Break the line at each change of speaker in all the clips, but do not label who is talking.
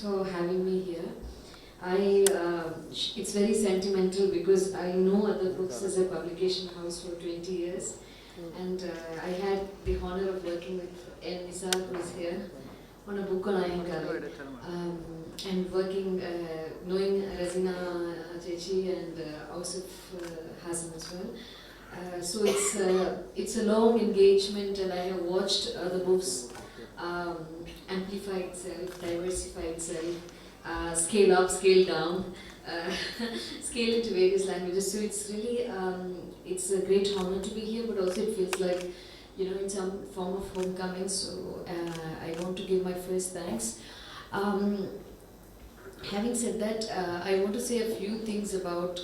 for having me here. It's very sentimental because I know Other Books as a publication house for 20 years, and I had the honor of working with N. Nisar, who is here, on a book on Annihilation, and working, knowing Razina Chechi and Ausif Hassan as well. So it's a long engagement, and I have watched Other Books amplify itself, diversify itself, scale up, scale down, scale into various languages. So it's really, it's a great honor to be here, but also it feels like, in some form of homecoming. So I want to give my first thanks. Having said that, I want to say a few things about,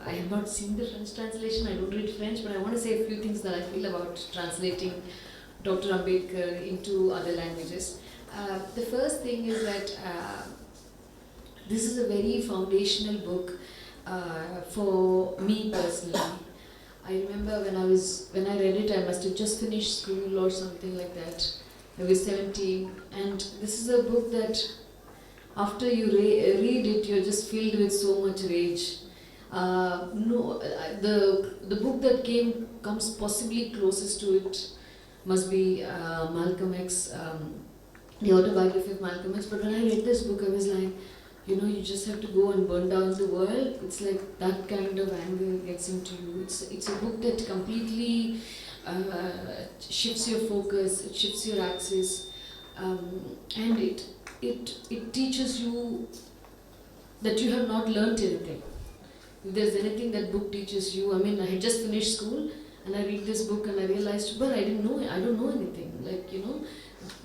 I have not seen the French translation, I don't read French, but I want to say a few things that I feel about translating Dr. Ambedkar into other languages. The first thing is that this is a very foundational book for me personally. I remember when I read it, I must have just finished school or something like that. I was 17, and this is a book that after you read it, you're just filled with so much rage. The book that comes possibly closest to it must be Malcolm X, the autobiography of Malcolm X. But when I read this book, I was like, you just have to go and burn down the world. It's like that kind of anger gets into you. It's a book that completely shifts your focus, it shifts your axis, and it teaches you that you have not learnt anything. If there's anything that book teaches you, I had just finished school and I read this book and I realized, well, I don't know anything.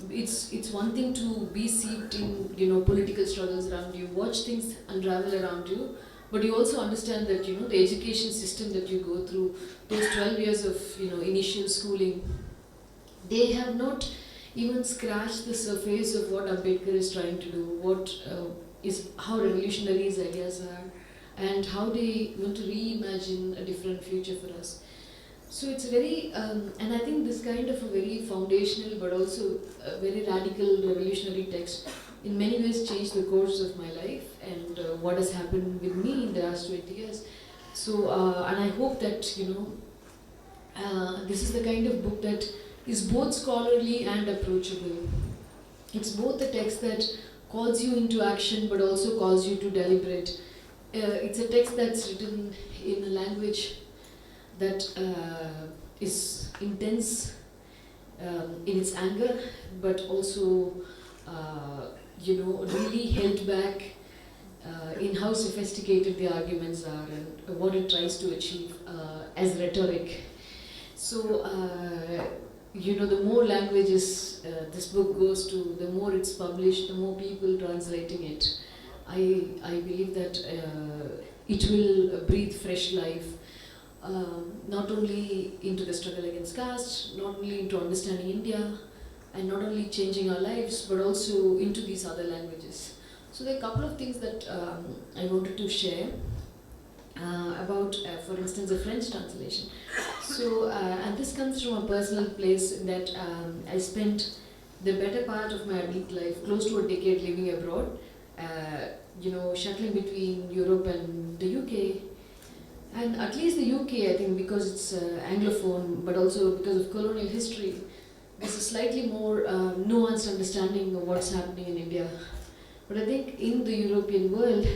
It's one thing to be steeped in political struggles around you, watch things unravel around you, but you also understand that the education system that you go through, those 12 years of initial schooling, they have not even scratched the surface of what Ambedkar is trying to do, how revolutionary his ideas are, and how they want to reimagine a different future for us. So it's very, and I think this kind of a very foundational but also a very radical revolutionary text in many ways changed the course of my life and what has happened with me in the last 20 years. So, and I hope that, this is the kind of book that is both scholarly and approachable. It's both a text that calls you into action but also calls you to deliberate. It's a text that's written in a language that is intense in its anger, but also really held back in how sophisticated the arguments are and what it tries to achieve as rhetoric. So, the more languages this book goes to, the more it's published, the more people translating it. I believe that it will breathe fresh life, not only into the struggle against caste, not only into understanding India, and not only changing our lives, but also into these other languages. So there are a couple of things that I wanted to share about, for instance, the French translation. So, and this comes from a personal place that I spent the better part of my adult life, close to a decade, living abroad, shuttling between Europe and the UK. And at least the UK, I think, because it's Anglophone, but also because of colonial history, there's a slightly more nuanced understanding of what's happening in India. But I think in the European world,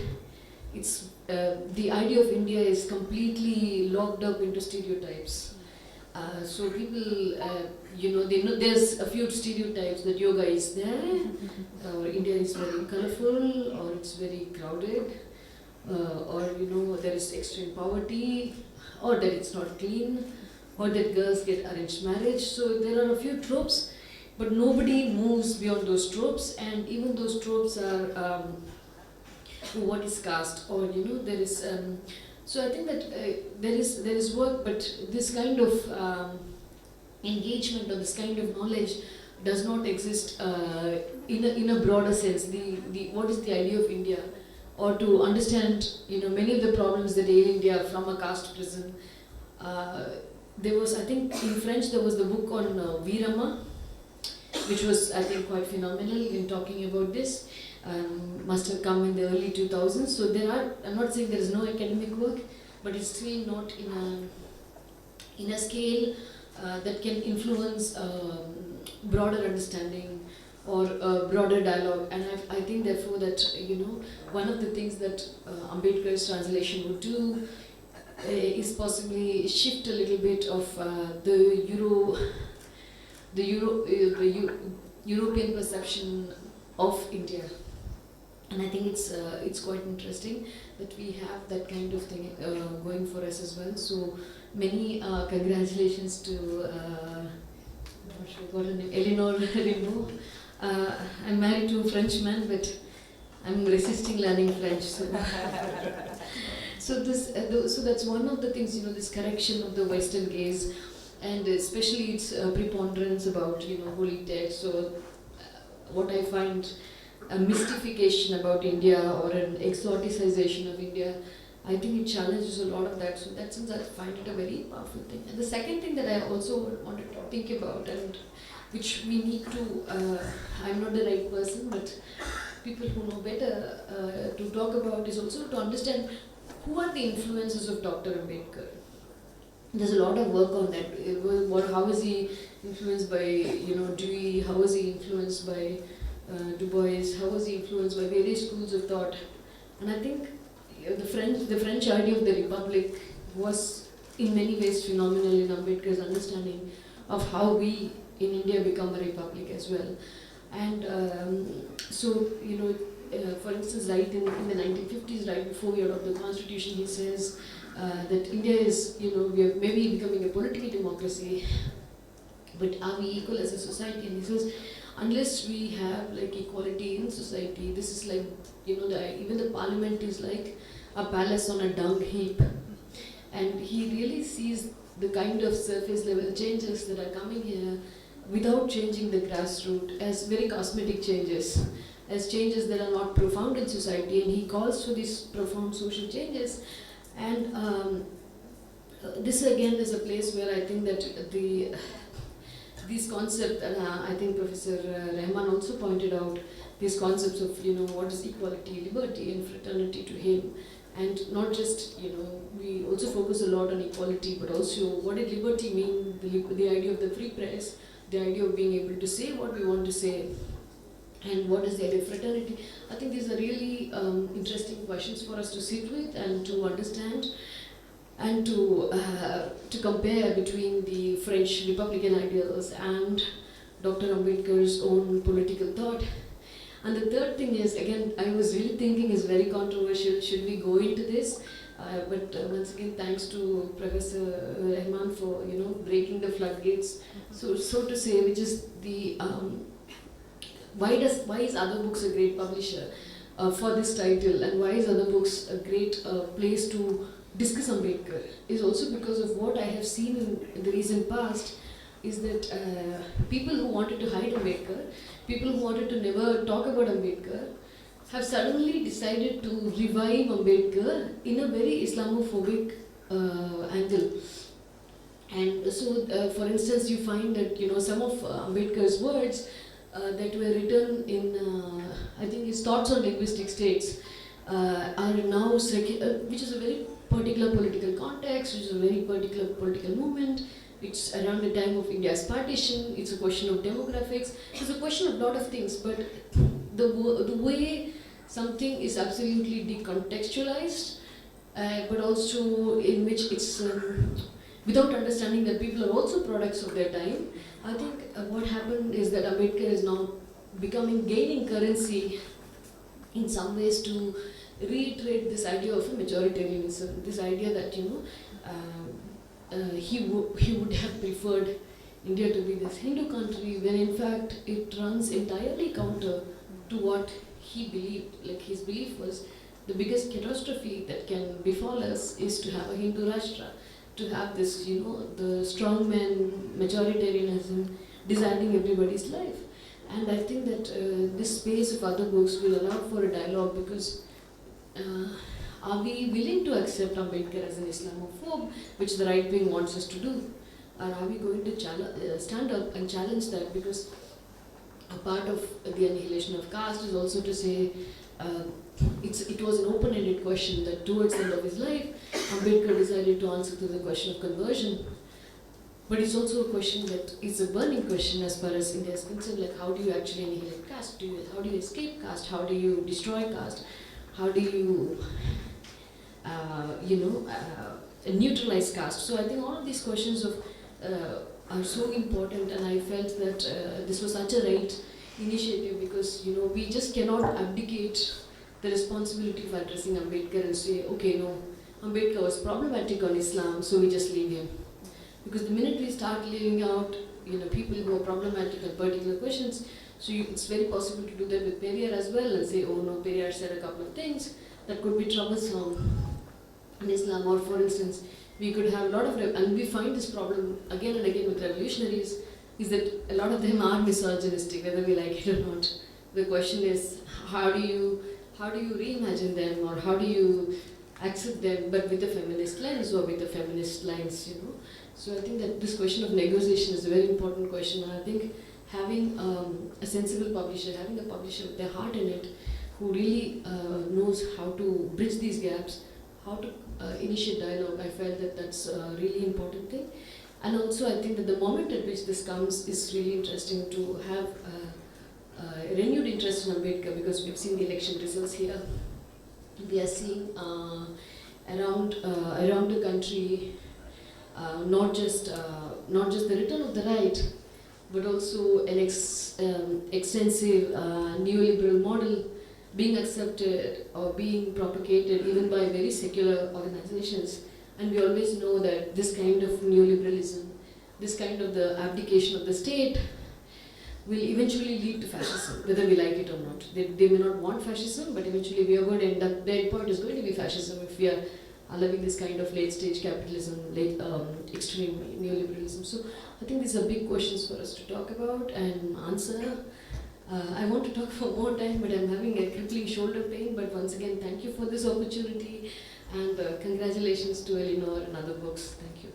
it's the idea of India is completely locked up into stereotypes. So people, they know there's a few stereotypes that yoga is there, or India is very colorful, or it's very crowded, or there is extreme poverty, or that it's not clean, or that girls get arranged marriage. So there are a few tropes, but nobody moves beyond those tropes, and even those tropes are what is caste, or there is. So I think that there is work, but this kind of engagement or this kind of knowledge does not exist in a broader sense. What is the idea of India? Or to understand, many of the problems that ail India from a caste prism. There was, I think, in French, there was the book on Virama, which was, I think, quite phenomenal in talking about this. must have come in the early 2000s. So I'm not saying there is no academic work, but it's still not in a scale that can influence broader understanding or broader dialogue. And I think therefore that one of the things that Ambedkar's translation would do is possibly shift a little bit of the European perception of India. And I think it's quite interesting that we have that kind of thing going for us as well. So many congratulations to I'm not sure what her name, Eleanor Rimbaud. I'm married to a Frenchman, but I'm resisting learning French. So so that's one of the things, this correction of the Western gaze, and especially its preponderance about holy text. So what I find a mystification about India or an exoticization of India, I think it challenges a lot of that. So in that sense, I find it a very powerful thing. And the second thing that I also wanted to think about, and which we need to, I'm not the right person, but people who know better to talk about, is also to understand who are the influences of Dr. Ambedkar. There's a lot of work on that. How is he influenced by Dewey? How is he influenced by Du Bois? How was he influenced by various schools of thought? And I think the French idea of the Republic was in many ways phenomenal in Ambedkar's understanding of how we in India become a republic as well. And for instance, right in the 1950s, right before we adopt the constitution, he says that India is, we are maybe becoming a political democracy, but are we equal as a society? And he says, unless we have like equality in society, this is like, even the parliament is like a palace on a dung heap. And he really sees the kind of surface level changes that are coming here without changing the grassroots as very cosmetic changes, as changes that are not profound in society. And he calls for these profound social changes. And this again is a place where I think that these concepts, and I think Professor Rahman also pointed out these concepts of what is equality, liberty, and fraternity to him, and not just we also focus a lot on equality, but also what did liberty mean? The idea of the free press, the idea of being able to say what we want to say, and what is the idea of fraternity. I think these are really interesting questions for us to sit with and to understand, and to compare between the French Republican ideals and Dr. Ambedkar's own political thought. And the third thing is, again, I was really thinking is very controversial, should we go into this? But once again, thanks to Professor Rahman for breaking the floodgates, so to say, which is the why is Other Books a great publisher for this title, and why is Other Books a great place to discuss Ambedkar, is also because of what I have seen in the recent past, is that people who wanted to hide Ambedkar, people who wanted to never talk about Ambedkar, have suddenly decided to revive Ambedkar in a very Islamophobic angle. And so, for instance, you find that some of Ambedkar's words that were written in, I think his thoughts on linguistic states, are now which is a very particular political context, which is a very particular political movement. It's around the time of India's partition. It's a question of demographics. It's a question of a lot of things. But the way something is absolutely decontextualized, but also in which it's without understanding that people are also products of their time. I think what happened is that Ambedkar is now gaining currency in some ways to reiterate this idea of a majoritarianism, this idea that he would have preferred India to be this Hindu country, when in fact it runs entirely counter to what he believed. Like his belief was the biggest catastrophe that can befall us is to have a Hindu Rashtra, to have this, the strongman majoritarianism deciding everybody's life. And I think that this space of Other Books will allow for a dialogue, because are we willing to accept Ambedkar as an Islamophobe, which the right wing wants us to do? Or are we going to stand up and challenge that? Because a part of the annihilation of caste is also to say uh, it was an open-ended question that towards the end of his life, Ambedkar decided to answer to the question of conversion. But it's also a question that is a burning question as far as India is concerned, like how do you actually annihilate caste? How do you escape caste? How do you destroy caste? How do you, neutralize caste? So I think all of these questions are so important, and I felt that this was such a right initiative because we just cannot abdicate the responsibility of addressing Ambedkar and say, okay, no, Ambedkar was problematic on Islam, so we just leave him. Because the minute we start leaving out, people who are problematic on particular questions, so it's very possible to do that with Periyar as well and say, oh no, Periyar said a couple of things that could be troublesome in Islam. Or for instance, we could have a lot of, and we find this problem again and again with revolutionaries, is that a lot of them are misogynistic, whether we like it or not. The question is, how do you reimagine them, or how do you accept them, but with a feminist lens or with a feminist lens, So I think that this question of negotiation is a very important question, and I think having a sensible publisher, having a publisher with their heart in it, who really knows how to bridge these gaps, how to initiate dialogue, I felt that that's a really important thing. And also I think that the moment at which this comes is really interesting to have renewed interest in Ambedkar, because we've seen the election results here. We are seeing around the country not just the return of the right, but also an extensive neoliberal model being accepted or being propagated even by very secular organizations. And we always know that this kind of neoliberalism, this kind of the abdication of the state, will eventually lead to fascism, whether we like it or not. They may not want fascism, but eventually we are going to end up, the end point is going to be fascism if we are allowing this kind of late-stage capitalism, extreme neoliberalism. So I think these are big questions for us to talk about and answer. I want to talk for more time, but I'm having a crippling shoulder pain. But once again, thank you for this opportunity, and congratulations to Eleanor and other books. Thank you.